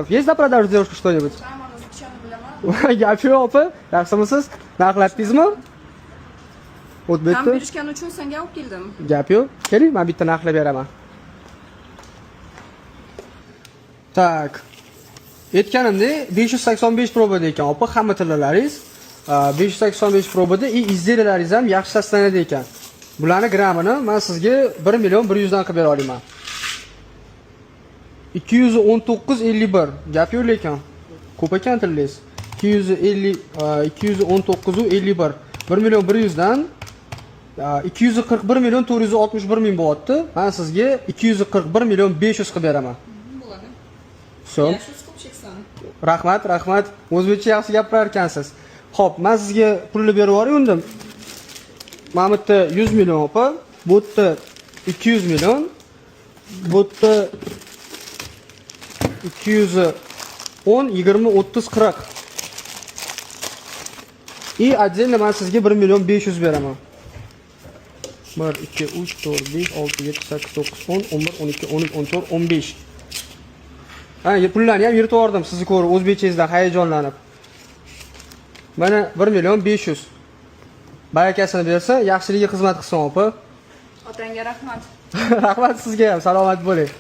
Есть на продажу, девушка, что-нибудь? Gap yo'q, opa. Yaxshimisiz? Narxlatdingizmi? O'tib Tan ketdi. berishgani uchun senga olib keldim. Gap yo'q. Keling, men bitta narxlab beraman. Tak. Aytganimdek 585 probada ekan, opa, hamma tillalaringiz. 585 probada izlarilaringiz ham yaxshi saslanadi ekan. Bularni grammini men sizga 1 million 100 dan qilib bera olaman. 219.51. Gap yo'q lekin. Ko'p ekan tillingiz. 219.51. 1 million 100 dan 241 million 461 ming bo'lyapti. Men sizga 241 million 500 qilib beraman. Bo'ladi. So'm. Yaxshi chiqib cheksan. Rahmat. O'zbekcha yaxshi gapirar ekansiz. Xo'p, men sizga pulni berib yuboray-undim. Mana bu yerda 100 million opa, bu yerda 200 million, bu yerda 210, 20, 30, 40. Отдельно men sizga 1 million 500 beraman. 1, 2, 3, 4, 5, 6, 7, 8, 9, 10, 11, 12, 13, 14, 15. Ha, pullarni ham yirtib yubordim sizni ko'rib, o'zbekchangizdan hayajonlanib. Mana 1 million 500. Barakasini bersa, yaxshiligiga xizmat qilsin opa. Otangga rahmat. Rahmat sizga ham, salomat bo'ling.